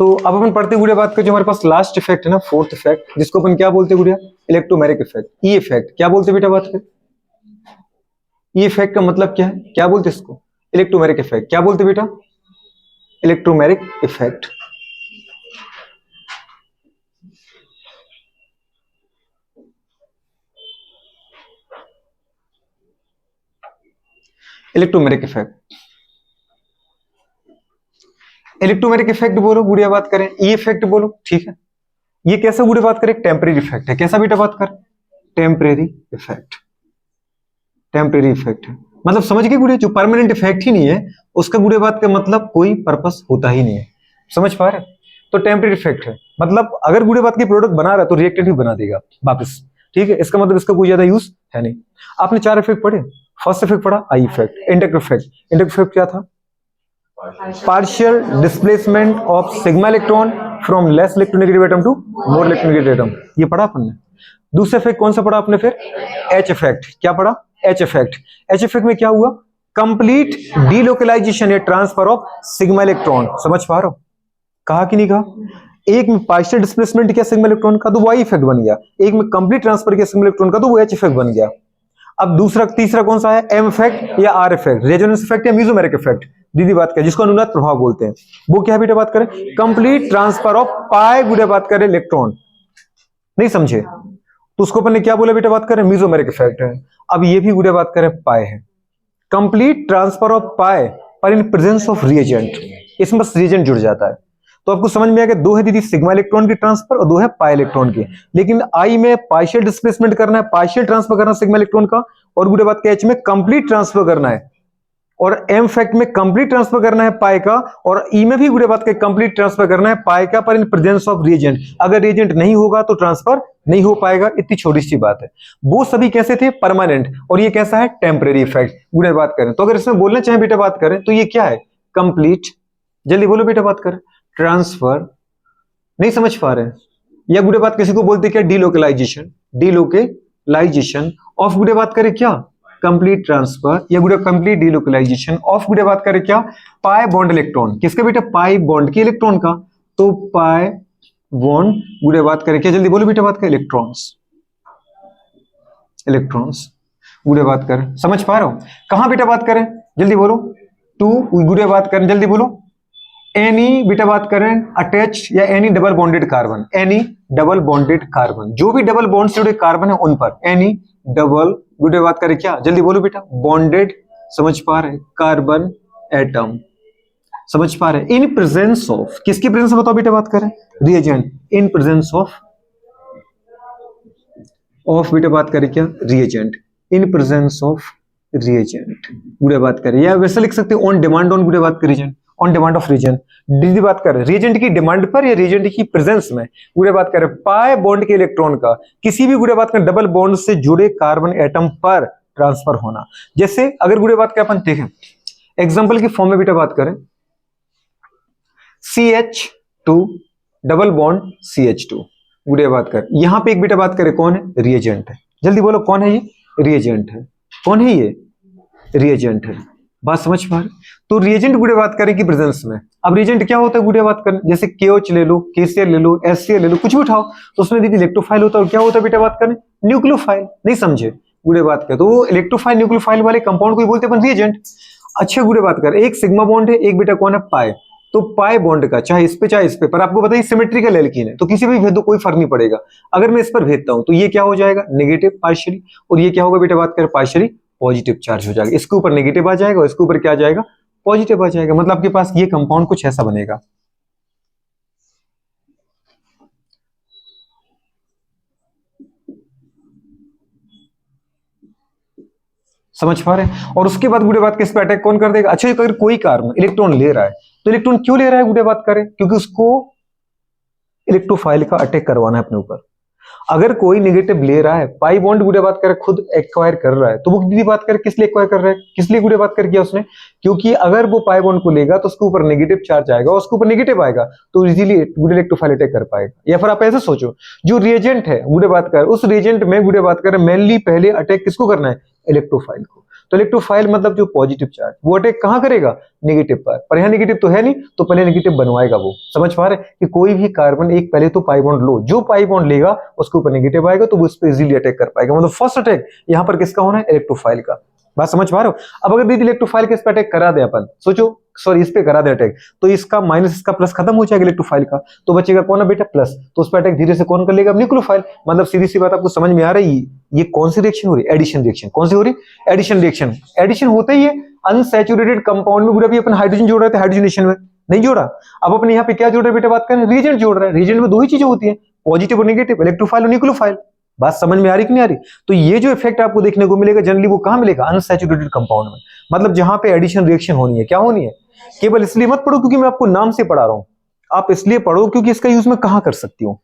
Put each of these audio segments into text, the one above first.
तो अब अपन पढ़ते गुड़िया बात कर, जो हमारे पास लास्ट इफेक्ट है ना, फोर्थ इफेक्ट, जिसको अपन क्या बोलते हैं गुड़िया, इलेक्ट्रोमैग्नेटिक इफेक्ट, ई इफेक्ट। क्या बोलते बेटा बात कर, ई इफेक्ट का मतलब क्या है, क्या बोलते इसको, इलेक्ट्रोमैग्नेटिक इफेक्ट। क्या बोलते बेटा, electromagnetic effect. Electromagnetic effect, electromagnetic effect बोलो गुड़िया बात करें, ई इफेक्ट बोलो, ठीक है। ये कैसा गुड़िया बात करें, टेम्परेरी इफेक्ट है। कैसा बेटा बात कर, टेम्परेरी इफेक्ट, टेम्परेरी इफेक्ट है। मतलब समझ गए गुड़िया, जो परमानेंट इफेक्ट ही नहीं है उसका गुड़िया बात का मतलब कोई पर्पस होता ही नहीं है। समझ पा रहे, तो टेम्परेरी इफेक्ट है, मतलब अगर गुड़िया बात की प्रोडक्ट बना रहा है तो रिएक्टेंट भी बना देगा वापस, ठीक है। इसका मतलब इसका कोई ज्यादा यूज है नहीं। आपने 4 इफेक्ट पढ़े। फर्स्ट इफेक्ट पढ़ा I effect, inductive effect. Inductive effect क्या था, partial displacement of sigma electron from less electronegative atom to more electronegative atom, ये पढ़ा अपन ने। दूसरा इफेक्ट कौन सा पढ़ा आपने फिर, एच इफेक्ट। क्या पढ़ा, एच इफेक्ट। एच इफेक्ट में क्या हुआ, कंप्लीट डीलोकलाइजेशन या ट्रांसफर ऑफ सिग्मा इलेक्ट्रॉन। समझ पा रहे हो, कहा कि नहीं कहा, एक में पार्शियल डिस्प्लेसमेंट किया सिग्मा इलेक्ट्रॉन का तो वो आई इफेक्ट बन गया, एक में कंप्लीट ट्रांसफर किया सिग्मा इलेक्ट्रॉन का तो वो एच इफेक्ट बन गया। अब दूसरा तीसरा कौन सा है, एम इफेक्ट या आर इफेक्ट, रेजोनेंस इफेक्ट या मेसोमेरिक इफेक्ट, दीदी बात करें, जिसको अनुनाद प्रभाव बोलते हैं। वो क्या बेटा बात करें, कंप्लीट ट्रांसफर ऑफ पाई गुड़े बात करें इलेक्ट्रॉन। नहीं समझे तो उसको अपन ने क्या बोला बेटा बात करें, मेसोमेरिक इफेक्ट है। अब ये भी गुड़े बात करें पाई है, कंप्लीट ट्रांसफर ऑफ पाई पर इन प्रेजेंस ऑफ रिएजेंट, इसमें बस रिएजेंट जुड़ जाता है। तो आपको समझ में आ गया, दो है दीदी सिग्मा इलेक्ट्रॉन की ट्रांसफर और दो है पाई इलेक्ट्रॉन की। लेकिन आई में पार्शियल डिस्प्लेसमेंट करना है, पार्शियल ट्रांसफर करना है सिग्मा इलेक्ट्रॉन का, और गुड़े बात के एच में कंप्लीट ट्रांसफर करना है, और एम फैक्ट में कंप्लीट ट्रांसफर करना है पाई का, और ई में भी गुड़े बात के कंप्लीट ट्रांसफर करना है पाई का पर इन प्रेजेंस ऑफ रिएजेंट। अगर रिएजेंट नहीं होगा तो ट्रांसफर नहीं हो पाएगा, इतनी छोटी सी बात है। वो सभी कैसे थे, परमानेंट, और ये कैसा है, टेम्परेरी इफेक्ट। गुड़े बात करें तो अगर इसमें बोलना चाहे बेटा बात करें तो ये क्या है, कंप्लीट, जल्दी बोलो बेटा बात करें, ट्रांसफर। नहीं समझ पा रहे हैं, या गुड़े बात किसी को बोलते क्या, डीलोकलाइजेशन, डीलोकलाइजेशन ऑफ गुड़े बात करें क्या, कंप्लीट ट्रांसफर, या गुड़े कंप्लीट डीलोकलाइजेशन ऑफ गुड़े बात करें क्या, पाई बॉन्ड इलेक्ट्रॉन। किसके बेटा, पाई बॉन्ड के इलेक्ट्रॉन का, तो पाई बॉन्ड गुड़े बात करें क्या, जल्दी बोलो बेटा बात करें, इलेक्ट्रॉन्स, इलेक्ट्रॉन्स गुड़े बात करें। समझ पा रहे हो, कहां बेटा बात करें, जल्दी बोलो, टू गुड़े बात करें, जल्दी बोलो, एनी बेटा बात करें अटैच या any double bonded carbon, any double bonded carbon, जो भी डबल बॉन्ड से जुड़े कार्बन है उन पर एनी डबल गुड़े बात करें क्या, जल्दी बोलो बेटा, बॉन्डेड, समझ पा रहे, कार्बन एटम, समझ पा रहे, इन प्रेजेंस ऑफ, किसकी प्रेजेंस बताओ बेटा बात करें, रिएजेंट, इन प्रेजेंस ऑफ बेटा बात करें क्या, reagent, in presence of reagent गुड़े बात करें, या वैसे लिख सकते हैं ऑन डिमांड ऑन गुड़े बात करें, reagent on demand of region. दीदी बात करें रिएजेंट की डिमांड पर या रिएजेंट की प्रेजेंस में, गुड़े बात करें पाई बॉन्ड के इलेक्ट्रॉन का किसी भी गुड़े बात करें डबल बॉन्ड से जुड़े कार्बन एटम पर ट्रांसफर होना। जैसे अगर गुड़े बात करें अपन देखें एग्जांपल की फॉर्म में बेटा बात करें, CH2 डबल बॉन्ड CH2 गुड़े बात कर, यहां पे एक बेटा बात करें कौन है, रिएजेंट है, जल्दी बोलो कौन है ये, रिएजेंट है, कौन है ये, रिएजेंट है। बात समझ पा रहे, तो रिएजेंट गुड़े बात करें की प्रेजेंस में। अब रिएजेंट क्या होता है गुड़े बात करें, जैसे KOH ले लो, KCl ले लो, HCl ले लो, कुछ भी उठाओ, तो उसमें दीदी इलेक्ट्रोफाइल होता है, और क्या होता है बेटा बात करें, न्यूक्लियोफाइल। नहीं समझे गुड़े बात करें, तो वो इलेक्ट्रोफाइल न्यूक्लियोफाइल वाले कंपाउंड को बोलते हैं रिएजेंट। अच्छा गुड़े बात करें, एक सिग्मा बॉन्ड है, एक बेटा कौन है, पाई, तो पाई बॉन्ड का चाहे इस पे पर आपको बताइए सिमेट्रिकल एल्कीन है, तो किसी भी भेद दो कोई फर्क नहीं पड़ेगा। अगर मैं इस पर भेजता हूं तो ये क्या हो जाएगा, नेगेटिव पार्शियली, और ये क्या होगा बेटा बात करें, पार्शियली पॉजिटिव चार्ज हो जाएगा, इसके ऊपर नेगेटिव आ जाएगा और इसके ऊपर क्या आ जाएगा, पॉजिटिव आ जाएगा। मतलब आपके पास ये कंपाउंड कुछ ऐसा बनेगा। समझ पा रहे हैं, और उसके बाद गुड़े बात के इस पर अटैक कौन कर देगा। अच्छा अगर कोई कार्बन इलेक्ट्रॉन ले रहा है तो इलेक्ट्रॉन क्यों ले रहा है गुड़े बात करें, क्योंकि उसको इलेक्ट्रोफाइल का अटैक करवाना है अपने ऊपर। अगर कोई नेगेटिव ले रहा है, पाई बॉन्ड गुड़े बात करे खुद एक्वायर कर रहा है, तो वो दीदी बात करे किस लिए एक्वायर कर रहा है, किस लिए गुड़े बात कर किया उसने, क्योंकि अगर वो पाई बॉन्ड को लेगा तो उसके ऊपर नेगेटिव चार्ज आएगा, और उसके ऊपर नेगेटिव आएगा तो इजीली गुड़े इलेक्ट्रोफाइल अटैक कर पाएगा। या फिर आप ऐसे सोचो, जो रिएजेंट है गुड़े बात कर, उस रिएजेंट में गुड़े बात कर मेनली पहले अटैक किसको करना है, इलेक्ट्रोफाइल को। तो इलेक्ट्रोफाइल मतलब जो पॉजिटिव चार्ज, वो अटैक कहाँ करेगा, नेगेटिव पर यहाँ नेगेटिव तो है नहीं, तो पहले नेगेटिव बनवाएगा वो। समझ पा रहे कि कोई भी कार्बन एक पहले तो पाई बॉन्ड लो, जो पाई बॉन्ड लेगा उसके ऊपर नेगेटिव आएगा तो वो उस पर इजीली अटैक कर पाएगा। मतलब फर्स्ट अटैक यहाँ पर किसका होना है, इलेक्ट्रोफाइल का। बात समझ पा रहे हो। अब अगर दीदी इलेक्ट्रोफाइल के इस पे अटैक करा दे अपन, सोचो सॉरी इस पे करा दे अटैक, तो इसका माइनस इसका प्लस खत्म हो जाएगा इलेक्ट्रोफाइल का, तो बचेगा कौन है बेटा, प्लस। तो उस पर अटैक धीरे से कौन कर लेगा, न्यूक्लियोफाइल। मतलब सीधी सी बात आपको समझ में आ रही है, ये कौन सी रिएक्शन हो रही है, एडिशन रिएक्शन। कौन सी हो रही, एडिशन रिएक्शन। एडिशन होता ही है अनसैचुरेटेड कंपाउंड में, पूरा भी अपन हाइड्रोजन जोड़ रहे थे, हाइड्रोजनेशन में नहीं जोड़ा। अब अपने यहाँ पे क्या जोड़ रहे बेटा, बात करें रिएजेंट जोड़ रहे हैं। रिएजेंट में दो ही चीजें होती है, पॉजिटिव और नेगेटिव, इलेक्ट्रोफाइल और न्यूक्लियोफाइल। बात समझ में आ रही कि नहीं आ रही। तो ये जो इफेक्ट आपको देखने को मिलेगा जनरली वो कहां मिलेगा, अनसैचुरेटेड कंपाउंड में। मतलब जहां पे एडिशन रिएक्शन होनी है, क्या होनी है। केवल इसलिए मत पढ़ो क्योंकि मैं आपको नाम से पढ़ा रहा हूं, आप इसलिए पढ़ो क्योंकि इसका यूज मैं कहां कर सकती हूँ।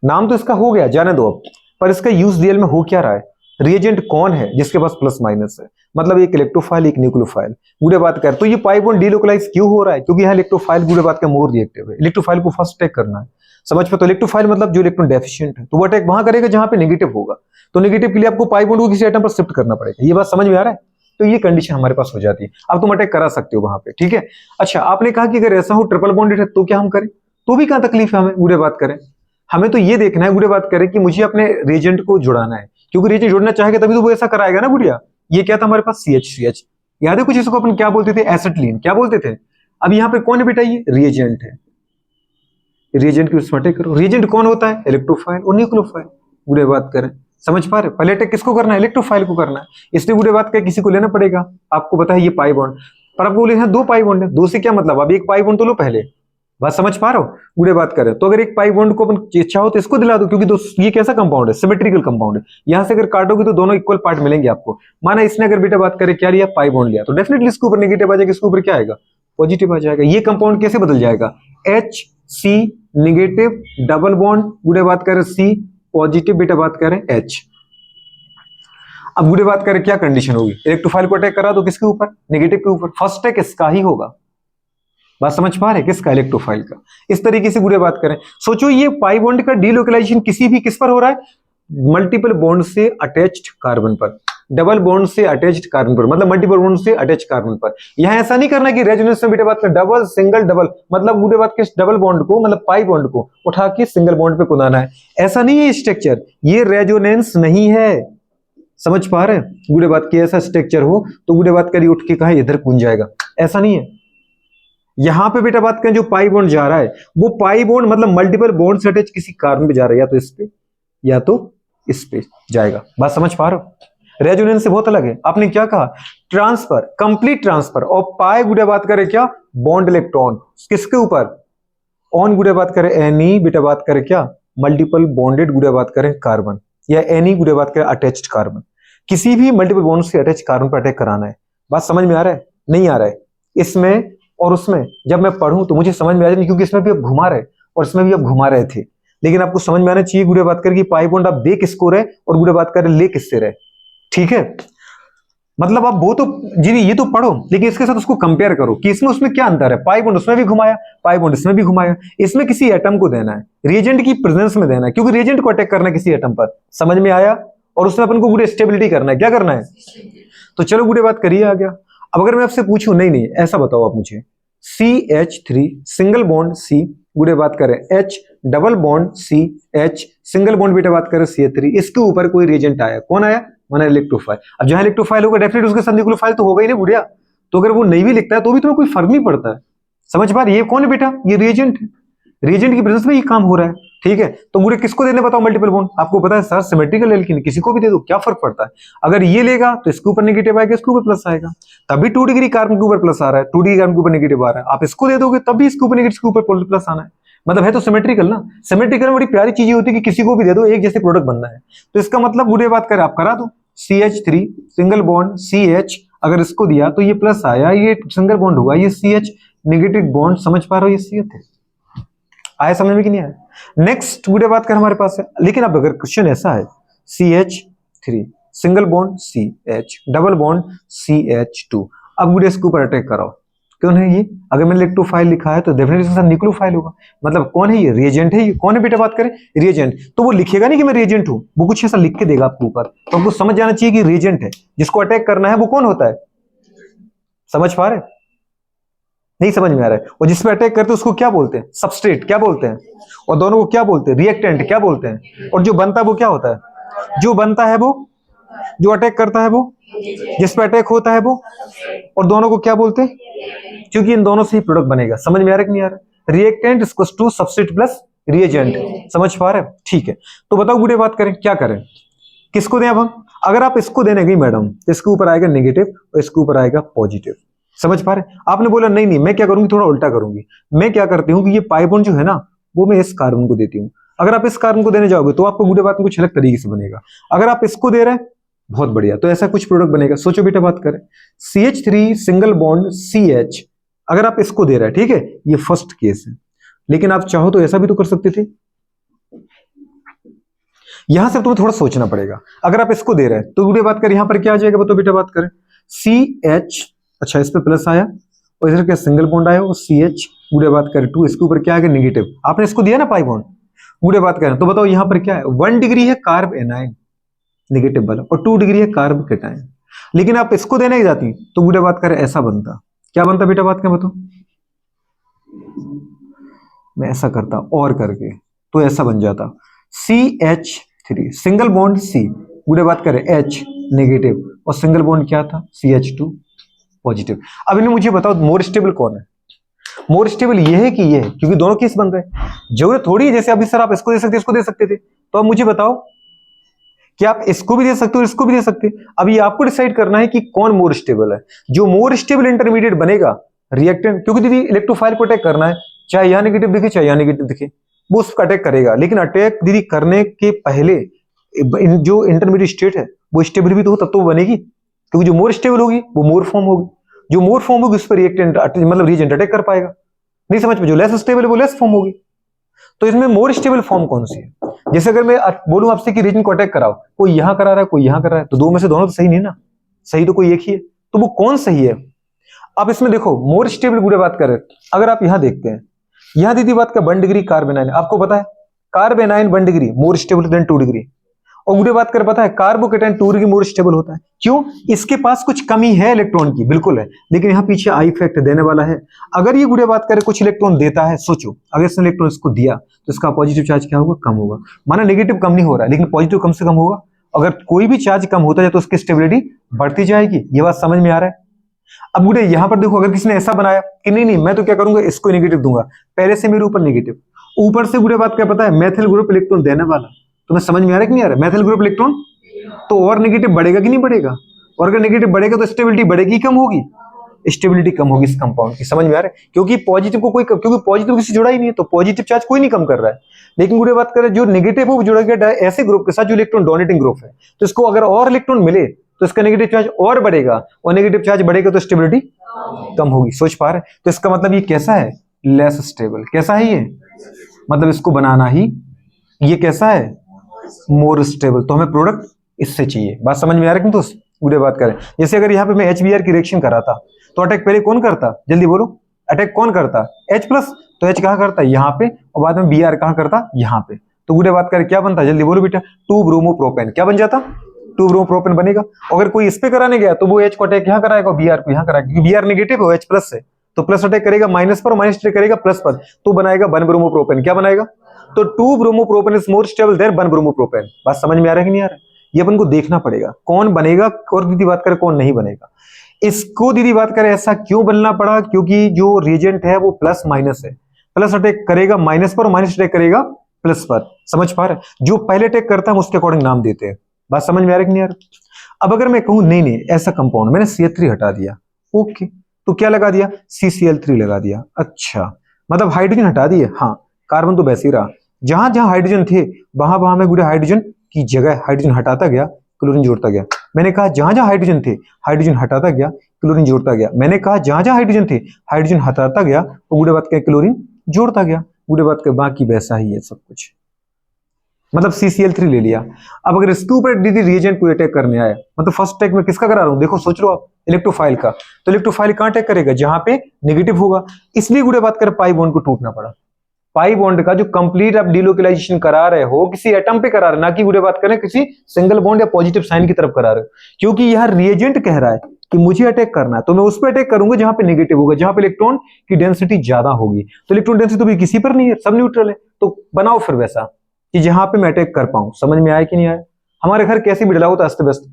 नाम तो इसका हो गया, जाने दो अब, पर इसका यूज रियल में हो क्या रहा है। रिएजेंट कौन है जिसके पास प्लस माइनस है, मतलब एक इलेक्ट्रोफाइल एक न्यूक्लियोफाइल। गुड़े बात कर, तो ये पाई बॉन्ड डीलोकलाइज क्यों हो रहा है, क्योंकि यहाँ इलेक्ट्रोफाइल गुड़े बात का मोर रिएक्टिव है। इलेक्ट्रोफाइल को फर्स्ट अटैक करना है, समझ पे। तो इलेक्ट्रोफाइल मतलब जो इलेक्ट्रॉन डेफिशिएंट है, तो वो अटैक वहां करेगा जहां पे नेगेटिव होगा। तो नेगेटिव के लिए आपको पाई बॉन्ड को किसी एटम पर शिफ्ट करना पड़ेगा। ये बात समझ में आ रहा है। तो ये कंडीशन हमारे पास हो जाती है, अब तुम अटैक करा सकते हो वहां पे, ठीक है। अच्छा आपने कहा कि अगर ऐसा हो ट्रिपल बॉन्डेड है तो क्या हम करें, तो भी क्या तकलीफ है हमें, गुड़े बात करें। हमें तो ये देखना है, गुड़े बात करें कि मुझे अपने रिएजेंट को जुड़ाना है, क्योंकि रिएजेंट जुड़ना चाहेगा तभी तो वो ऐसा कराएगा ना गुड़िया। ये क्या था हमारे पास, CH3H, याद है कुछ इसको अपन क्या बोलते थे, एसिटिलीन, क्या बोलते थे। अब यहाँ पे कौन है बेटा, ये रिएजेंट है। रिएजेंट की उसमें अटैक करो। रिएजेंट कौन होता है, इलेक्ट्रोफाइल और न्यूक्लियोफाइल। गुड़े बात करें, समझ पा रहे, पहले अटैक किसको करना है, इलेक्ट्रोफाइल को करना है। इसलिए गुड़े बात करें किसी को लेना पड़ेगा। आपको पता है ये पाई बॉन्ड, पर आपको बोले दो पाई बॉन्ड है, दो से क्या मतलब, अब एक पाई बॉन्ड तो लो पहले। बात समझ पा रहे हो, गुड़े बात करें तो अगर एक पाई बॉन्ड को अपन इच्छा हो तो इसको दिला दो, क्योंकि ये कैसा कंपाउंड है, सिमेट्रिकल कंपाउंड है। यहां से अगर काटोगे तो दोनों इक्वल पार्ट मिलेंगे आपको। माना इसने अगर बेटा बात करें क्या लिया, पाई बॉन्ड लिया, तो डेफिनेटली इसके ऊपर नेगेटिव आ जाएगा, इसके ऊपर क्या आएगा, पॉजिटिव आ जाएगा। ये कंपाउंड कैसे बदल जाएगा, HC नेगेटिव डबल बॉन्ड, गुड़े बात करें C पॉजिटिव, बेटा बात करें H। अब गुड़े बात करें क्या कंडीशन होगी, इलेक्ट्रोफाइल को अटैक करा तो किसके ऊपर, नेगेटिव के ऊपर। फर्स्ट अटैक इसका ही होगा। बात समझ पा रहे, किसका, इलेक्ट्रोफाइल का। इस तरीके से गुड़े बात करें, सोचो ये पाई बॉन्ड का डीलोकलाइजेशन किसी भी किस पर हो रहा है, मल्टीपल बॉन्ड से अटैच्ड कार्बन पर, डबल बॉन्ड से अटैच्ड कार्बन पर, मतलब मल्टीपल बॉन्ड से अटैच्ड कार्बन पर। यहां ऐसा नहीं करना कि रेजोनेंस में बेटा बात कर डबल सिंगल डबल, मतलब गुड़े बात के डबल बॉन्ड को, मतलब पाई बॉन्ड को उठा के सिंगल बॉन्ड पे कुदाना है, ऐसा नहीं है स्ट्रक्चर, ये रेजोनेंस नहीं है। समझ पा रहे हैं, गुड़े बात की ऐसा स्ट्रक्चर हो तो गुड़े बात करी उठ के कहा इधर कूद जाएगा, ऐसा नहीं है। यहां पे बेटा बात करें जो पाई बॉन्ड जा रहा है, वो पाई बॉन्ड मतलब मल्टीपल बॉन्ड से अटैच किसी कार्बन पे जा रहा है, या तो इस पे या तो इस पे जाएगा। बात समझ पा रहे हो, रेजोनेंस से बहुत अलग है। आपने क्या कहा, ट्रांसफर, कंप्लीट ट्रांसफर। और पाई गुड़े बात करें क्या, बॉन्ड इलेक्ट्रॉन किसके ऊपर, ऑन गुड़े बात करें एनी, बेटा बात करें क्या, मल्टीपल बॉन्डेड गुड़े बात करें कार्बन, या एनी गुड़े बात करें अटैच्ड कार्बन। किसी भी मल्टीपल बॉन्ड से अटैच कार्बन पर अटैक कराना है। बात समझ में आ रहा है, नहीं आ रहा है। इसमें और उसमें जब मैं पढ़ूं तो मुझे समझ में आ जाए, क्योंकि इसमें भी आप घुमा रहे और इसमें भी आप घुमा रहे थे, लेकिन आपको समझ में आना चाहिए गुड़े बात कर कि पाई बॉन्ड आप दे किसको रहे और गुड़े बात कर ले किससे रहे, ठीक है। मतलब आप वो तो जी ये तो पढ़ो, लेकिन इसके साथ उसको कंपेयर करो कि इसमें उसमें क्या अंतर है। पाई बॉन्ड उसमें भी घुमाया, पाई बॉन्ड इसमें भी घुमाया। इसमें किसी एटम को देना है, रिएजेंट की प्रेजेंस में देना है, क्योंकि रिएजेंट को अटैक करना है किसी एटम पर, समझ में आया। और उसमें अपन को गुड़े स्टेबिलिटी करना है, क्या करना है। तो चलो गुड़े बात करिए आ गया। अब अगर मैं आपसे पूछूं, नहीं ऐसा बताओ आप मुझे, CH3 सिंगल बॉन्ड C, गुड़े बात करें H double bond CH single bond, बेटा बात करें CH3, इसके ऊपर कोई रिएजेंट आया, कौन आया, माना इलेक्ट्रोफाइल। अब जहां इलेक्ट्रोफाइल होगा डेफिनेट उसके साथ न्यूक्लियोफाइल तो होगा ही ना गुड़िया। तो अगर वो नहीं भी लिखता है तो भी तुम्हें कोई फर्क नहीं पड़ता है। समझ पा रहे, ये कौन है बेटा, ये रिएजेंट है, रिएजेंट की प्रेजेंस में ये काम हो रहा है, ठीक है। तो गुड़े किसको देने बताओ, मल्टीपल बॉन्ड। आपको पता है सर सिमेट्रिकल एल्कीन, किसी को भी दे दो, क्या फर्क पड़ता है। अगर ये लेगा तो इसके ऊपर नेगेटिव आएगा, इसके ऊपर प्लस आएगा। तभी 2 डिग्री कार्बन के ऊपर प्लस आ रहा है, 2 डिग्री कार्बन के ऊपर नेगेटिव आ रहा है। आप इसको दे दोगे तब भी इसके ऊपर नेगेटिव, इसके ऊपर प्लस आना है। मतलब है तो सिमेट्रिकल ना। सिमेट्रिकल में बड़ी प्यारी चीज होती है कि किसी को भी दे दो एक जैसे प्रोडक्ट बनना है। तो इसका मतलब गुड़े बात करें आप करा दो, CH3 सिंगल बॉन्ड CH, अगर इसको दिया तो ये प्लस आया, ये सिंगल बॉन्ड हुआ, ये CH नेगेटिव बॉन्ड, समझ पा रहे हो, ये CH है। आया समझ में कि नहीं आया। नेक्स्ट गुड़े बात कर हमारे पास है, लेकिन अब अगर क्वेश्चन ऐसा है, CH3 single bond CH double bond CH2, अब गुड़े इसके ऊपर अटैक कराओ, कौन है ये? अगर मैंने इलेक्ट्रोफाइल लिखा है तो डेफिनेटली इसके साथ न्यूक्लियोफाइल होगा। मतलब कौन है ये? रिएजेंट है ये। कौन है बेटा बात करें? रिएजेंट। तो वो लिखेगा नहीं कि मैं रिएजेंट हूं, वो कुछ ऐसा लिख के देगा आपके ऊपर, तो आपको समझ जाना चाहिए कि रिएजेंट है। जिसको अटैक करना है वो कौन होता है? समझ पा रहे? नहीं समझ में आ रहा है? और जिस पे अटैक करते हैं उसको क्या बोलते हैं? सबस्ट्रेट। क्या बोलते हैं? और दोनों को क्या बोलते हैं? रिएक्टेंट। क्या बोलते हैं? और जो बनता है वो क्या होता है? जो बनता है वो, जो अटैक करता है वो, जिस पे अटैक होता है वो, और दोनों को क्या बोलते हैं? क्योंकि इन दोनों से ही प्रोडक्ट बनेगा। समझ में आ रहा है कि नहीं आ रहा? Reactant equals to substrate plus reagent. समझ पा रहे हैं? ठीक है, तो बताओ गुड़े बात करें, क्या करें? किसको दें अब हम? अगर आप इसको देने गई मैडम तो इसके ऊपर आएगा नेगेटिव और इसके ऊपर आएगा पॉजिटिव। समझ पा रहे? आपने बोला नहीं नहीं मैं क्या करूंगी, थोड़ा उल्टा करूंगी। मैं क्या करती हूँ कि ये पाई बॉन्ड जो है ना वो मैं इस कार्बन को देती हूँ। अगर आप इस कार्बन को देने जाओगे तो आपको गुड़े बात में कुछ अलग तरीके से बनेगा। अगर आप इसको दे रहे हैं बहुत बढ़िया, तो ऐसा कुछ प्रोडक्ट बनेगा। सोचो बेटा बात करें, CH3 सिंगल बॉन्ड CH, अगर आप इसको दे रहे हैं, ठीक है, ये फर्स्ट केस है। लेकिन आप चाहो तो ऐसा भी तो कर सकते थे। यहां से तुम्हें थोड़ा सोचना पड़ेगा। अगर आप इसको दे रहे हैं तो गुड़े बात करें, यहां पर क्या आ जाएगा बताओ बेटा बात करें? CH, अच्छा इस पे प्लस आया और इधर क्या सिंगल बॉन्ड आया और CH, गुड़े बात करें 2, इसके ऊपर क्या आएगा? नेगेटिव। आपने इसको दिया ना पाई बॉन्ड, गुड़े बात करें तो बताओ यहां पर क्या है? 1 डिग्री है कार्ब एनाइन नेगेटिव वाला और 2 डिग्री है कार्ब केटाइन। लेकिन आप इसको देने की जाती तो गुड़े बात करें ऐसा बनता। क्या बनता बेटा बात करें बताओ? मैं ऐसा करता और करके तो ऐसा बन जाता CH3 सिंगल बॉन्ड C, गुड़े बात करें H नेगेटिव और सिंगल बॉन्ड क्या था? CH2 positive. अब इन्हें मुझे बताओ मोर स्टेबल कौन है? मोर स्टेबल ये है कि ये है, क्योंकि दोनों केस बन रहे हैं। जरूरत थोड़ी है जैसे अभी सर आप इसको दे सकते इसको दे सकते थे। तो अब मुझे बताओ कि आप इसको भी दे सकते हो इसको भी दे सकते। अब ये आपको डिसाइड करना है कि कौन मोर स्टेबल है। जो मोर स्टेबल इंटरमीडिएट बनेगा रिएक्टेंट, क्योंकि दीदी इलेक्ट्रोफाइल को अटैक करना है, चाहे यहां नेगेटिव दिखे चाहे यहां नेगेटिव दिखे, वो उसका अटैक करेगा। लेकिन अटैक दीदी करने के पहले जो इंटरमीडिएट स्टेट है वो स्टेबल भी तो हो, तब तो वो बनेगी। क्योंकि जो मोर स्टेबल होगी वो मोर फॉर्म होगी, जो मोर फॉर्म होगी उस पर रिएक्टेंट मतलब रिएजेंट अटैक कर पाएगा। नहीं समझ में? जो लेस स्टेबल है वो लेस फॉर्म होगी। तो इसमें मोर स्टेबल फॉर्म कौन सी है? जैसे अगर मैं बोलूं आपसे कि रीजन को अटैक कराओ, कोई यहां करा रहा है कोई यहां कर रहा है, तो दो में से दोनों तो सही नहीं ना, सही तो कोई एक ही है। तो वो कौन सही है? अब इसमें देखो मोर स्टेबल गुड़े बात करें, अगर आप यहां देखते हैं, यहां दीदी बात का 1 डिग्री कार्बेनाइन, आपको पता है कार्बेनाइन 1 degree more stable then 2 degree. और गुड़े बात कर पता है कार्बोकेटाइन 2 डिग्री मोर स्टेबल होता है। क्यों? इसके पास कुछ कमी है इलेक्ट्रॉन की, बिल्कुल है, लेकिन यहाँ पीछे आई इफेक्ट देने वाला है। अगर ये गुड़े बात करे कुछ इलेक्ट्रॉन देता है, सोचो अगर इसने इलेक्ट्रॉन इसको दिया तो इसका पॉजिटिव चार्ज क्या होगा? कम होगा। माना नेगेटिव कम नहीं हो रहा है लेकिन पॉजिटिव कम से कम होगा। अगर कोई भी चार्ज कम होता है तो उसकी स्टेबिलिटी बढ़ती जाएगी। ये बात समझ में आ रहा है? अब गुड़े यहां पर देखो, अगर किसी ने ऐसा बनाया कि नहीं नहीं मैं तो क्या करूंगा इसको नेगेटिव दूंगा, पहले से मेरे ऊपर नेगेटिव, ऊपर से गुड़े बात क्या पता है मेथिल ग्रुप इलेक्ट्रॉन देने वाला। तुम्हें समझ में आ रहा है कि नहीं आ रहा? मेथिल ग्रुप इलेक्ट्रॉन तो और नेगेटिव बढ़ेगा कि नहीं बढ़ेगा? और अगर नेगेटिव बढ़ेगा तो स्टेबिलिटी बढ़ेगी कम होगी? स्टेबिलिटी कम होगी इस कंपाउंड की। समझ में आ रहा है? क्योंकि पॉजिटिव को कोई, क्योंकि पॉजिटिव किसी जुड़ा ही नहीं है तो पॉजिटिव चार्ज कोई नहीं कम कर रहा है। लेकिन गुड़े बात करें जो नेगेटिव है वो जुड़ा गया ऐसे ग्रुप के साथ जो इलेक्ट्रॉन डोनेटिंग ग्रुप है, तो इसको अगर और इलेक्ट्रॉन मिले तो इसका नेगेटिव चार्ज और बढ़ेगा, और नेगेटिव चार्ज बढ़ेगा तो स्टेबिलिटी कम होगी। सोच पा रहे? तो इसका मतलब ये कैसा है? Less stable. कैसा है ये? मतलब इसको बनाना ही, ये कैसा है? More stable. तो हमें प्रोडक्ट इससे चाहिए। बात समझ में आ रही है? तो गुड़े बात करें, जैसे अगर यहाँ पे मैं HBr की रिएक्शन कराता तो अटैक पहले कौन करता? जल्दी बोलो, अटैक कौन करता? H plus. तो H कहाँ करता? यहाँ पे, और बाद में Br कहाँ करता? यहाँ पे। तो गुड़े बात करें क्या बनता? जल्दी बोलो बेटा, 2 ब्रोमोप्रोपेन। क्या बन जाता? 2 ब्रोमोप्रोपेन बनेगा। अगर कोई इस पे कराने गया तो वो H को अटैक यहाँ कराएगा, Br को यहाँ कराएगा, क्योंकि Br नेगेटिव है H प्लस से, तो प्लस अटैक करेगा माइनस पर, माइनस अटैक करेगा प्लस पर, तो बनाएगा 1 ब्रोमोप्रोपेन। क्या बनाएगा? तो 2 bromopropane is more stable then 1 bromopropane. बात समझ में आ रहा है कि नहीं आ रहा है? ये अपन को देखना पड़ेगा कौन बनेगा, और दीदी बात करें कौन नहीं बनेगा। इसको दीदी बात करें ऐसा क्यों बनना पड़ा? क्योंकि जो रिएजेंट है वो प्लस माइनस है, प्लस अटैक करेगा माइनस पर और माइनस अटैक करेगा प्लस पर। समझ पा रहे? जो पहले अटैक करता है उसके अकॉर्डिंग नाम देते हैं। बात समझ में आ रही कि नहीं आ रही? अब अगर मैं कहूं नहीं नहीं ऐसा कंपाउंड, मैंने CH3 हटा दिया, ओके, तो क्या लगा दिया? CCl3 लगा दिया। अच्छा, मतलब हाइड्रोजन हटा दिए, हाँ, कार्बन तो वैसे ही रहा। जहां जहां हाइड्रोजन थे वहां वहां मैं गुड़े हाइड्रोजन की जगह हाइड्रोजन हटाता गया, क्लोरीन जोड़ता गया। मैंने कहा जहां जहां हाइड्रोजन थे हाइड्रोजन हटाता गया, क्लोरीन जोड़ता गया। मैंने कहा जहां जहां हाइड्रोजन थे हाइड्रोजन हटाता गया और गुड़े बात के क्लोरीन जोड़ता गया। गुड़े बात के बाकी वैसा ही है सब कुछ। मतलब CCl3 ले लिया। अब अगर इसके ऊपर दीदी रिएजेंट को अटैक करने आया, मतलब फर्स्ट अटैक में किसका करा रहा हूं, देखो सोच लो आप, इलेक्ट्रोफाइल का। तो इलेक्ट्रोफाइल कहां अटैक करेगा, जहां पे नेगेटिव होगा। इसलिए गुड़े बात करें पाई बॉन्ड को टूटना पड़ा। पाई बॉन्ड का जो कंप्लीट आप डिलोकलाइजेशन करा रहे हो किसी एटम पे करा रहे हो, ना कि गुड़े बात करें किसी सिंगल बॉन्ड या पॉजिटिव साइन की तरफ करा रहे हो। क्योंकि यह रिएजेंट कह रहा है कि मुझे अटैक करना है, तो मैं उस पर अटैक करूंगा जहां पे नेगेटिव होगा, जहां पे इलेक्ट्रॉन की डेंसिटी ज्यादा होगी। तो इलेक्ट्रॉन डेंसिटी तो भी किसी पर नहीं है, सब न्यूट्रल है। तो बनाओ फिर वैसा कि जहां पे मैं अटैक कर पाऊं। समझ में आया कि नहीं आया। हमारे घर कैसे भी डला होता अस्त व्यस्त,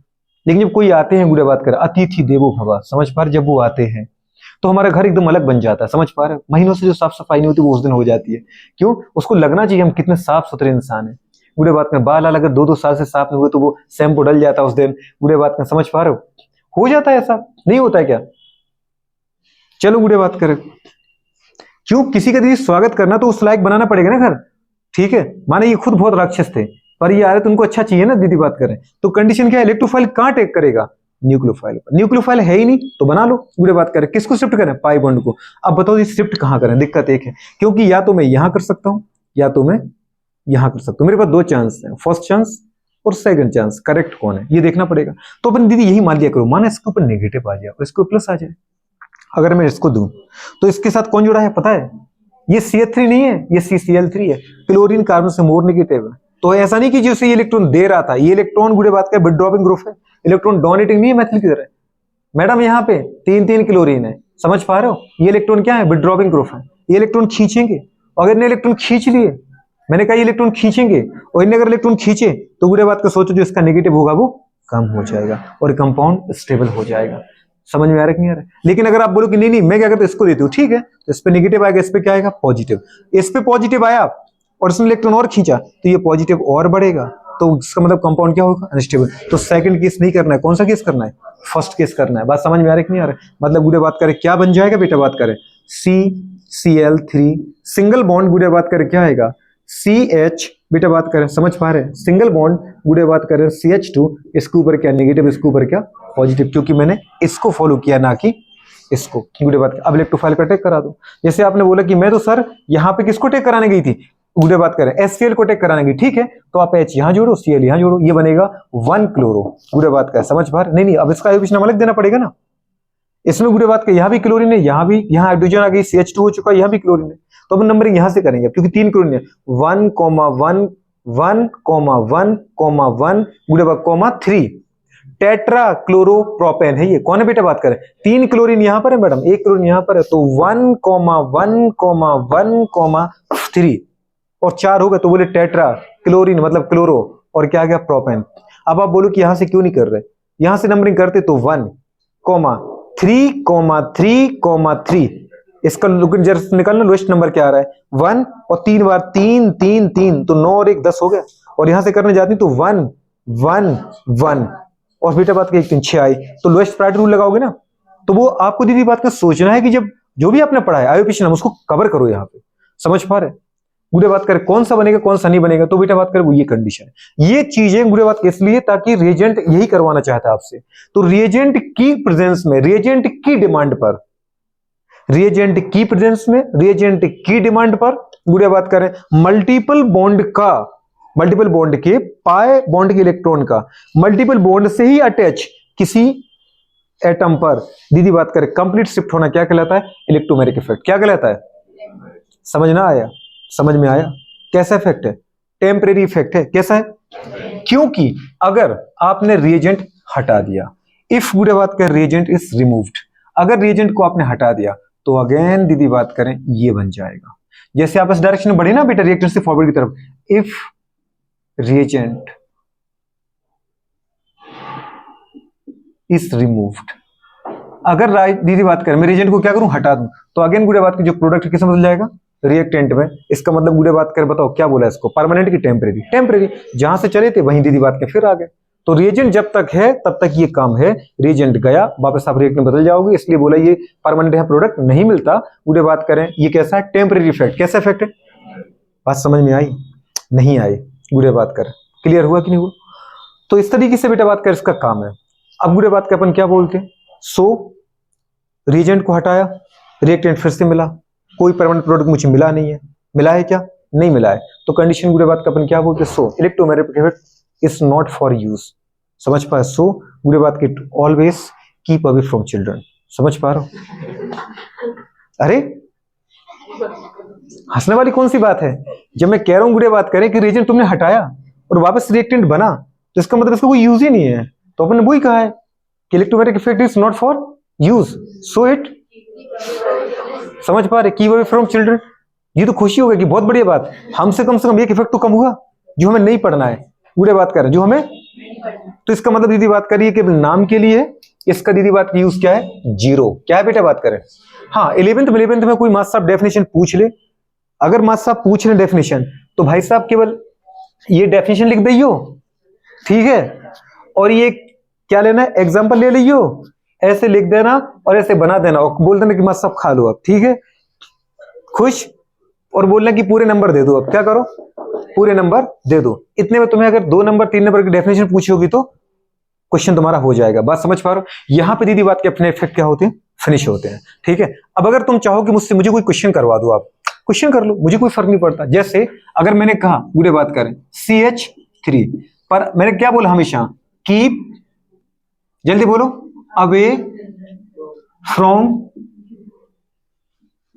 लेकिन जब कोई आते हैं गुड़े बात कर, अतिथि देवो भव, समझ पा रहे, जब वो आते हैं तो हमारा घर एकदम अलग बन जाता है। समझ पा रहे, महीनों से जो साफ सफाई नहीं होती वो उस दिन हो जाती है। क्यों, उसको लगना चाहिए हम कितने साफ सुथरे इंसान हैं। गुड़े बात में बाल अगर 2-2 साल से साफ नहीं हुए तो वो शैम्पू डल जाता है उस दिन। गुड़े बात में समझ पा रहे हो जाता है, ऐसा नहीं होता है क्या। चलो गुड़े बात करें, क्यों किसी का दीदी स्वागत करना तो उस लायक बनाना पड़ेगा ना घर। ठीक है, माने ये खुद बहुत राक्षस थे पर ये आ रहे तो उनको अच्छा चाहिए ना दीदी बात करें। तो कंडीशन क्या है, इलेक्ट्रोफाइल कहां अटैक करेगा, न्यूक्लियोफाइल पर। न्यूक्लियोफाइल है ही नहीं तो बना लो। गुड़े बात करें किसको शिफ्ट करें, पाई बॉन्ड को। अब बताओ ये शिफ्ट कहां करें, दिक्कत एक है, क्योंकि या तो मैं यहां कर सकता हूं या तो मैं यहां कर सकता हूं। मेरे पास 2 चांस है, फर्स्ट चांस और सेकंड चांस, करेक्ट कौन है ये देखना पड़ेगा। तो अपन दीदी यही मान लिया करो, माना इसके ऊपर नेगेटिव आ जाए और इसके ऊपर प्लस आ जाए। अगर मैं इसको दूं तो इसके साथ कौन जुड़ा है पता है, ये CH3 नहीं है, ये CCl3 है। क्लोरीन कार्बन से मोर नेगेटिव है। तो ऐसा नहीं कि जो ये इलेक्ट्रॉन दे रहा था, ये इलेक्ट्रॉन गुड़े बात का विथड्रॉपिंग ग्रुप है, इलेक्ट्रॉन डोनेटिंग नहीं है मेथल की तरह। मैडम यहाँ पे 3-3 क्लोरीन है, समझ पा रहे हो, ये इलेक्ट्रॉन क्या है, विथड्रॉपिंग ग्रुप है। ये इलेक्ट्रॉन खींचेंगे, अगर इन्हें इलेक्ट्रॉन खींच लिए, मैंने कहा ये इलेक्ट्रॉन खींचेंगे और इन्हें अगर इलेक्ट्रॉन खींचे तो गुड़े बात का सोचो जो इसका नेगेटिव होगा वो कम हो जाएगा और कंपाउंड स्टेबल हो जाएगा। समझ में आ रहा है कि नहीं आ रहा है। लेकिन अगर आप बोलो कि नहीं नहीं मैं क्या करता हूं इसको देती हूँ, ठीक है, तो इस पे नेगेटिव आएगा, इस पे क्या आएगा, पॉजिटिव। इस पे पॉजिटिव आया और इसने इलेक्ट्रॉन और खींचा तो ये पॉजिटिव और बढ़ेगा, तो इसका मतलब कंपाउंड क्या होगा, अनस्टेबल। तो सेकंड केस नहीं करना है, कौन सा केस करना है, फर्स्ट केस करना है। बात समझ में आ रहा है कि नहीं आ रहा है। मतलब गुड़े बात करें क्या बन जाएगा बेटा, बात करें CCl3 सिंगल बॉन्ड, गुड़े बात करें क्या आएगा CH, बेटा बात करें समझ पा रहे हैं, सिंगल बॉन्ड गुड़े बात करें CH2, इसके ऊपर क्या नेगेटिव, इसके ऊपर क्या पॉजिटिव, क्योंकि मैंने इसको फॉलो किया ना कि इसको। गुड़े बात अब इलेक्ट्रोफाइल का टेक करा दो। जैसे आपने बोला कि मैं तो सर यहाँ पे किसको टेक कराने गई थी, गुड़े बात करें HCl को टेक कराने गई, ठीक है, तो आप H यहाँ जोड़ो Cl यहाँ जोड़ो, ये बनेगा 1 क्लोरो। गुड़े बात करें समझ पा रहे, नहीं नहीं अब इसका आयोजन अलग देना पड़ेगा ना। इसमें गुड़े बात का यहाँ भी क्लोरीन है, यहाँ भी, यहाँ हाइड्रोजन आ गई CH2 हो चुका है, यहाँ भी क्लोरीन है। तो अब नंबरिंग यहां से करेंगे क्योंकि 3 क्लोरीन है, 1,1 1,1,1 गुड़े बात कॉमा 3 टेट्रा क्लोरोप्रोपेन है। ये कौन है बेटा बात करें, 3 क्लोरीन यहां पर है मैडम, 1 क्लोरीन यहां पर है, तो 1,1,1,3 और 4 हो गए तो बोले टेट्रा क्लोरीन मतलब क्लोरो और क्या आ गया प्रोपेन। अब आप बोलो कि यहां से क्यों नहीं कर रहे, यहां से नंबरिंग करते तो 1,3,3,3 इसका जरा निकालना, लोएस्ट नंबर क्या आ रहा है 1 और 3 बार 3 3 3 तो 9 और 1 10 हो गया। और यहां से करने जाती तो 1 1 1 और बेटा बात का 1 3 6 आई, तो लोएस्ट प्रायोरिटी रूल लगाओगे ना। तो वो आपको दीदी बात का सोचना है कि जब जो भी आपने पढ़ा है आयोपिशन उसको कवर करो यहाँ पे। समझ पा रहे, गुड़े बात करें कौन सा बनेगा कौन सा नहीं बनेगा, तो बेटा बात करें वो ये कंडीशन है। ये चीजें गुड़े बात इसलिए ताकि रिएजेंट यही करवाना चाहता है आपसे। तो रिएजेंट की प्रेजेंस में, रिएजेंट की डिमांड पर, रिएजेंट की प्रेजेंस में, रिएजेंट की डिमांड पर गुड़े बात करें मल्टीपल बॉन्ड का, मल्टीपल बॉन्ड के पाई बॉन्ड के इलेक्ट्रॉन का मल्टीपल बॉन्ड से ही अटैच किसी एटम पर दीदी बात करें कंप्लीट शिफ्ट होना क्या कहलाता है, इलेक्ट्रोमैग्नेटिक इफेक्ट। क्या कहलाता है, समझ ना आया, समझ में आया। कैसा इफेक्ट है, टेम्परेरी इफेक्ट है। कैसा है, क्योंकि अगर आपने रिएजेंट हटा दिया, इफ गुड़े बात करें रिएजेंट इज रिमूव्ड, अगर रिएजेंट को आपने हटा दिया तो अगेन दीदी बात करें ये बन जाएगा। जैसे आप इस डायरेक्शन में बढ़े ना बेटा रिएक्टर से फॉरवर्ड की तरफ, इफ रिएजेंट इज रिमूव्ड, अगर दीदी बात करें मैं रिएजेंट को क्या करूं हटा दूं, तो अगेन गुड़े बात की जो प्रोडक्ट किस बदल जाएगा, रिएक्टेंट में। इसका मतलब गुड़े बात करें बताओ क्या बोला इसको, परमानेंट की टेम्परेरी, टेम्परेरी जहां से चले थे वहीं दीदी बात के फिर आ गए। तो रिएजेंट जब तक है तब तक ये काम है, रिएजेंट गया वापस आप रिएक्टेंट बदल जाओगे, इसलिए बोला ये परमानेंट है, प्रोडक्ट नहीं मिलता। गुड़े बात करें ये कैसा है, टेम्परेरी इफेक्ट। कैसा इफेक्ट है, बात समझ में आई नहीं आई, गुड़े बात कर क्लियर हुआ कि नहीं हुआ। तो इस तरीके से बेटा बात कर इसका काम है। अब गुड़े बात कर अपन क्या बोलते हैं, सो रिएजेंट को हटाया, रिएक्टेंट फिर से मिला, कोई परमानेंट प्रोडक्ट मुझे मिला नहीं है, मिला है क्या, नहीं मिला है, तो कंडीशन गुड़े बात का अपन क्या बोलते हैं, so electromagnetic effect is not for use. समझ पाए, सो गुड़े बात की always keep away from children. समझ पा रहे हो? अरे हंसने वाली कौन सी बात है? जब मैं कह रहा हूं गुड़े बात करें कि रिएजेंट तुमने हटाया और वापस रिएक्टेंट बना, तो इसका मतलब इसका कोई यूज ही नहीं है। तो अपन ने वही कहा है कि electromagnetic effect is not for use, so it. समझ पा रहे, कीप अवे फ्रॉम चिल्ड्रन। ये तो खुशी हो गई कि बहुत बढ़िया बात, हमसे कम से कम एक इफेक्ट तो कम हुआ जो हमें नहीं पढ़ना है। गुड़े बात कर रहे जो हमें, तो इसका मतलब दीदी बात करिए कि नाम के लिए इसका दीदी बात की यूज क्या है, जीरो। क्या है बेटा बात करें? हाँ, 11th में कोई मास्टर साहब डेफिनेशन पूछ ले, अगर मास्टर साहब पूछ ले डेफिनेशन, तो भाई साहब केवल ये डेफिनेशन लिख दियो, ठीक है, और ये क्या लेना है, एग्जाम्पल ले लियो, ऐसे लिख देना और ऐसे बना देना और बोल देना कि मास्टर साहब खा लो अब, ठीक है, खुश। और बोलना कि पूरे नंबर दे दो, अब क्या करो, पूरे नंबर दे दो। इतने में तुम्हें अगर 2 नंबर 3 नंबर की डेफिनेशन पूछी होगी तो क्वेश्चन तुम्हारा हो जाएगा। बात समझ पा रहे हो? यहां पे दीदी बात के अपने इफेक्ट क्या होते हैं, फिनिश होते हैं, ठीक है। अब अगर तुम चाहो कि मुझसे मुझे कोई क्वेश्चन करवा दो, आप क्वेश्चन कर लो, मुझे कोई फर्क नहीं पड़ता। जैसे अगर मैंने कहा गुड़े बात करें CH3, पर मैंने क्या बोला हमेशा, कीप, जल्दी बोलो, अवे फ्रॉम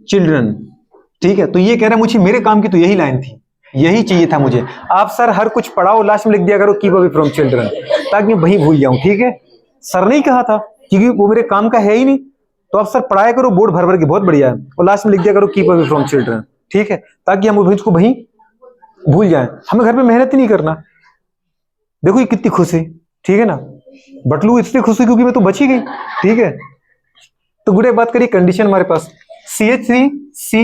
चिल्ड्रन, ठीक है। तो ये कह रहा है मुझे, मेरे काम की तो यही लाइन थी, यही चाहिए था मुझे। आप सर हर कुछ पढ़ाओ, लास्ट में लिख दिया करो कीप अवे फ्रॉम चिल्ड्रन, ताकि मैं वही भूल जाऊं, ठीक है। सर नहीं कहा था क्योंकि वो मेरे काम का है ही नहीं, तो आप सर पढ़ाया करो बोर्ड भर भर के, बहुत बढ़िया है, और लास्ट में लिख दिया करो कीप अवे फ्रॉम चिल्ड्रन, ठीक है, ताकि हम उसको वही भूल जाए, हमें घर पे मेहनत ही नहीं करना। देखो ये कितनी खुश है, ठीक है ना। बटलू इसलिए खुश है क्योंकि मैं तो बची गई, ठीक है। तो गुड़े बात करिए कंडीशन हमारे पास CH3 C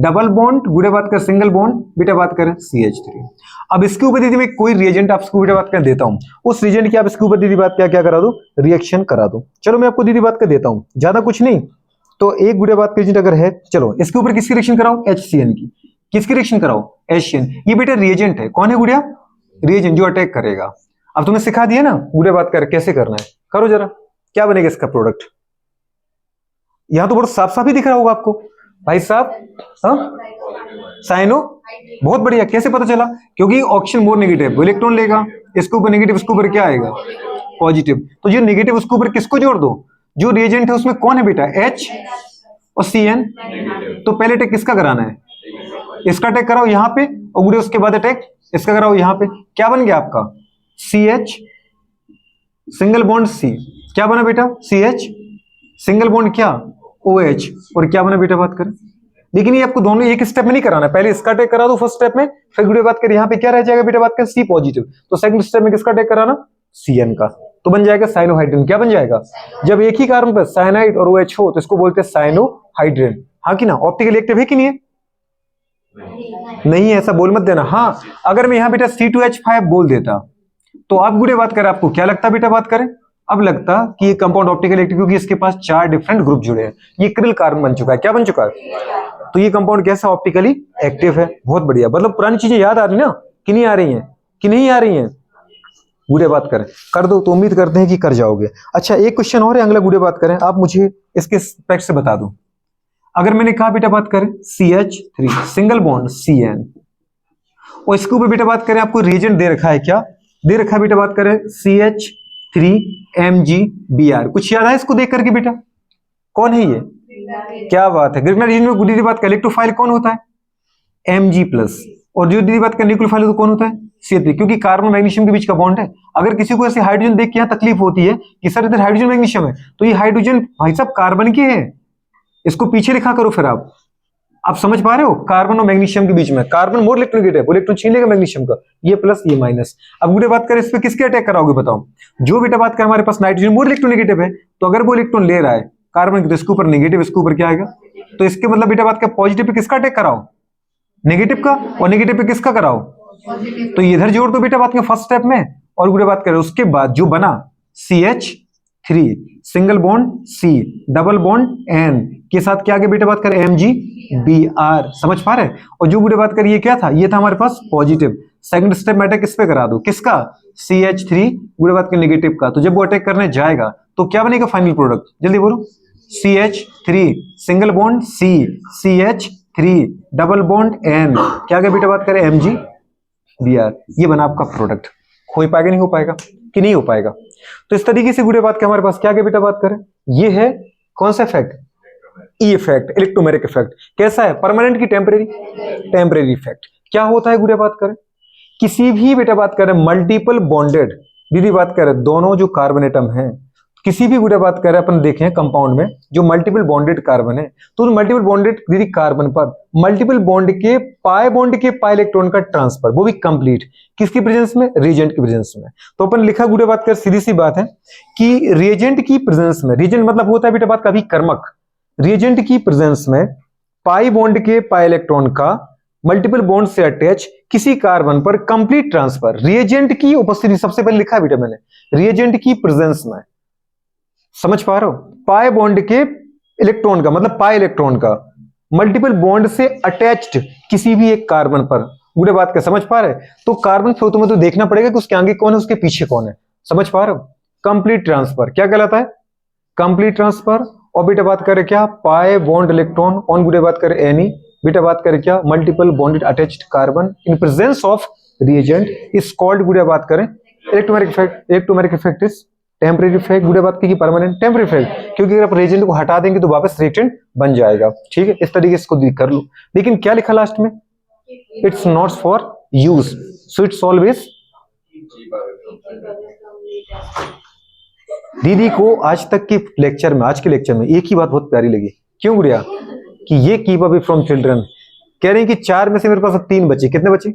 डबल बॉन्ड, गुड़े बात कर सिंगल बॉन्ड, बेटा बात करें CH3। अब इसके ऊपर दीदी मैं कोई रिएजेंट आपको बेटा बात कर देता हूं, उस रिएजेंट की आप इसके ऊपर दीदी बात क्या करा दो, रिएक्शन करा दो। चलो मैं आपको दीदी बात कर देता हूं, ज्यादा कुछ नहीं, तो एक गुड़े बात का रिएजेंट अगर है, चलो इसके ऊपर किसकी रिएक्शन कराओ, HCN की। किसकी रिएक्शन कराओ, HCN। ये बेटा रिएजेंट है, कौन है गुड़िया, रिएजेंट जो अटैक करेगा। अब तुम्हें सिखा दिया ना गुड़े बात कर कैसे करना है, करो जरा, क्या बनेगा इसका प्रोडक्ट। यहां तो बहुत साफ साफ ही दिख रहा होगा आपको भाई साहब, साइनो, बहुत बढ़िया। कैसे पता चला, क्योंकि ऑक्सीजन मोर नेगेटिव, इलेक्ट्रॉन लेगा, इसके ऊपर नेगेटिव, इसके ऊपर क्या आएगा, पॉजिटिव। तो जो नेगेटिव उसके ऊपर किसको जोड़ दो, जो रिएजेंट है उसमें कौन है बेटा, H और CN। तो पहले अटैक किसका कराना है, इसका अटैक कराओ यहाँ पे, और गुड़े उसके बाद अटैक इसका कराओ यहाँ पे। क्या बन गया आपका, CH सिंगल बॉन्ड C, क्या बना बेटा, CH सिंगल बॉन्ड क्या, OH, और क्या बना बेटा बात करें। लेकिन ये आपको दोनों एक स्टेप में नहीं कराना, पहले इसका अटैक करा दो फर्स्ट स्टेप में, फिर गुड़े बात करें यहाँ पे क्या रह जाएगा बेटा बात करें, C पॉजिटिव, तो सेकंड स्टेप में किसका अटैक कराना, CN का, तो बन जाएगा साइनोहाइड्रेन। क्या बन जाएगा, जब एक ही कार्बन पर साइनाइड और OH हो तो इसको बोलते हैं साइनोहाइड्रेन, हाँ कि ना। ऑप्टिकल एक्टिव है कि नहीं है, नहीं है, ऐसा बोल मत देना। हाँ, अगर मैं यहाँ बेटा C2H5 बोल देता तो आप गुड़े बात करें, आपको क्या लगता बेटा बात करें, अब लगता कि ये कंपाउंड ऑप्टिकल एक्टिव, क्योंकि इसके पास 4 डिफरेंट ग्रुप जुड़े हैं, ये क्रिल कार्बन बन चुका है, क्या बन चुका है, तो ये कंपाउंड कैसा ऑप्टिकली एक्टिव है। बहुत बढ़िया, मतलब पुरानी चीजें याद आ रही ना, कि नहीं आ रही हैं, कि नहीं आ रही हैं, गुड़े बात करें कर दो, तो उम्मीद करते हैं कि कर जाओगे। अच्छा एक क्वेश्चन और है, अगला गुड़े बात करें, आप मुझे इसके स्पेक्ट से बता दो। अगर मैंने कहा बेटा बात करें CH3 सिंगल बॉन्ड CN, और इसके ऊपर बेटा बात करें आपको रिएजेंट दे रखा है, क्या दे रखा है बेटा बात करें, CH3MgBr। कुछ याद है इसको देख करके बेटा, कौन है ये, क्या बात है, ग्रिग्नाइट रीजन में दीदी बात का इलेक्ट्रोफाइल कौन होता है, Mg+, और जो दीदी बात का न्यूक्लियोफाइल तो कौन होता है, CH3, क्योंकि कार्बन मैग्नीशियम के बीच का बॉन्ड है। अगर किसी को ऐसे हाइड्रोजन देख के यहाँ तकलीफ होती है कि सर इधर हाइड्रोजन मैग्नीशियम है, तो ये हाइड्रोजन भाई साहब कार्बन के है, इसको पीछे लिखा करो। फिर आप समझ पा रहे हो, कार्बन और मैग्नीशियम के बीच में, कार्बन मोर इलेक्ट्रोनेगेटिव, इलेक्ट्रॉन छीन लेगा मैग्नीशियम का, ये प्लस ये माइनस। अब गुड़े बात करें इस पे किसके अटैक कराओगे बताओ, जो बेटा बात करें हमारे पास नाइट्रोजन मोर इलेक्ट्रोनेगेटिव है, तो अगर वो इलेक्ट्रॉन ले रहा है कार्बन, तो इसके ऊपर नेगेटिव, इसके ऊपर क्या आएगा, तो इसके मतलब बेटा बात का पॉजिटिव पे किसका अटैक कराओ, नेगेटिव का, और नेगेटिव पे किसका कराओ, तो इधर जोड़ दो बेटा बात का फर्स्ट स्टेप में, और गुड़े बात करें उसके बाद जो बना CH3 single bond C double bond N के साथ क्या आगे बेटा बात करें MgBr, समझ पा रहे। और जो गुड़े बात करिए क्या था, ये था हमारे पास पॉजिटिव, सेकंड स्टेप में अटैक किस पे करा दो, किसका, CH3 गुड़े बात के नेगेटिव का। तो जब वो अटैक करने जाएगा तो क्या बनेगा फाइनल प्रोडक्ट, जल्दी बोलो, CH3 single bond C CH3 double bond N, क्या आगे बेटा बात करें Mg Br, ये बना आपका प्रोडक्ट। हो पाएगा नहीं हो पाएगा कि नहीं हो पाएगा? तो इस तरीके से गुड़े बात के हमारे पास क्या क्या बेटा बात करें, ये है कौन सा effect, E effect, electromeric effect. कैसा है, परमानेंट की टेम्परेरी? Temporary effect. क्या होता है गुड़े बात करें, किसी भी बेटा बात करें मल्टीपल बॉन्डेड, दीदी बात करें दोनों जो कार्बन एटम हैं, किसी भी गुड़े बात करें अपन देखें कंपाउंड में जो मल्टीपल बॉन्डेड कार्बन है, तो मल्टीपल बॉन्डेड दीदी कार्बन पर मल्टीपल बॉन्ड के पाई इलेक्ट्रॉन का ट्रांसफर, वो भी कंप्लीट किसकी प्रेजेंस में, रिएजेंट की प्रेजेंस में। तो अपन लिखा गुड़े बात कर, सीधी सी बात है कि रिएजेंट की प्रेजेंस में, रिएजेंट मतलब होता है बेटा बात कभी कर्मक, रिएजेंट की प्रेजेंस में पाई बॉन्ड के पाई इलेक्ट्रॉन का मल्टीपल बॉन्ड से अटैच किसी कार्बन पर कंप्लीट ट्रांसफर, रिएजेंट की उपस्थिति, सबसे पहले लिखा बेटा मैंने रिएजेंट की प्रेजेंस में, समझ पा रहे हो, पाई बॉन्ड के इलेक्ट्रॉन का मतलब पाई इलेक्ट्रॉन का मल्टीपल बॉन्ड से अटैच्ड किसी भी एक कार्बन पर, पूरे बात का समझ पा रहे? तो कार्बन फिर तुम्हें तो देखना पड़ेगा कि उसके आगे कौन है उसके पीछे कौन है, समझ पा रहे हो? कंप्लीट ट्रांसफर क्या कहलाता है, कंप्लीट ट्रांसफर। और बेटा बात करें क्या, पाई बॉन्ड इलेक्ट्रॉन ऑन, बेटा बात करें एनी, बेटा बात करें क्या, multiple bonded attached carbon in presence of reagent is called, बेटा बात करें electromeric effect. Electromeric effect is temporary effect, गुड़े बात की परमानेंट टेम्परेरी इफेक्ट, क्योंकि अगर आप रिएजेंट को हटा देंगे तो वापस रिएक्टेंट बन जाएगा। ठीक है, इस तरीके से इसको कर लो। लेकिन क्या लिखा लास्ट में, it's not for use, so it's always. दीदी को आज तक के लेक्चर में, आज के लेक्चर में एक ही बात बहुत प्यारी लगी, क्यों गुड़िया, कि ये कीप अवे फ्रॉम चिल्ड्रन, कह रहे हैं कि 4 में से मेरे पास 3 बचे, कितने बचे,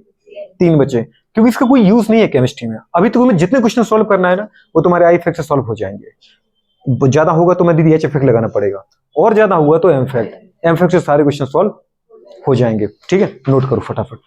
3 बचे, क्योंकि इसका कोई यूज नहीं है केमिस्ट्री में। अभी तो तुम्हें जितने क्वेश्चन सॉल्व करना है ना वो तुम्हारे आई इफेक्ट से सॉल्व हो जाएंगे। ज्यादा होगा तो मैं दीदी एच इफेक्ट लगाना पड़ेगा, और ज्यादा हुआ तो एम इफेक्ट से सारे क्वेश्चन सॉल्व हो जाएंगे। ठीक है, नोट करो फटाफट।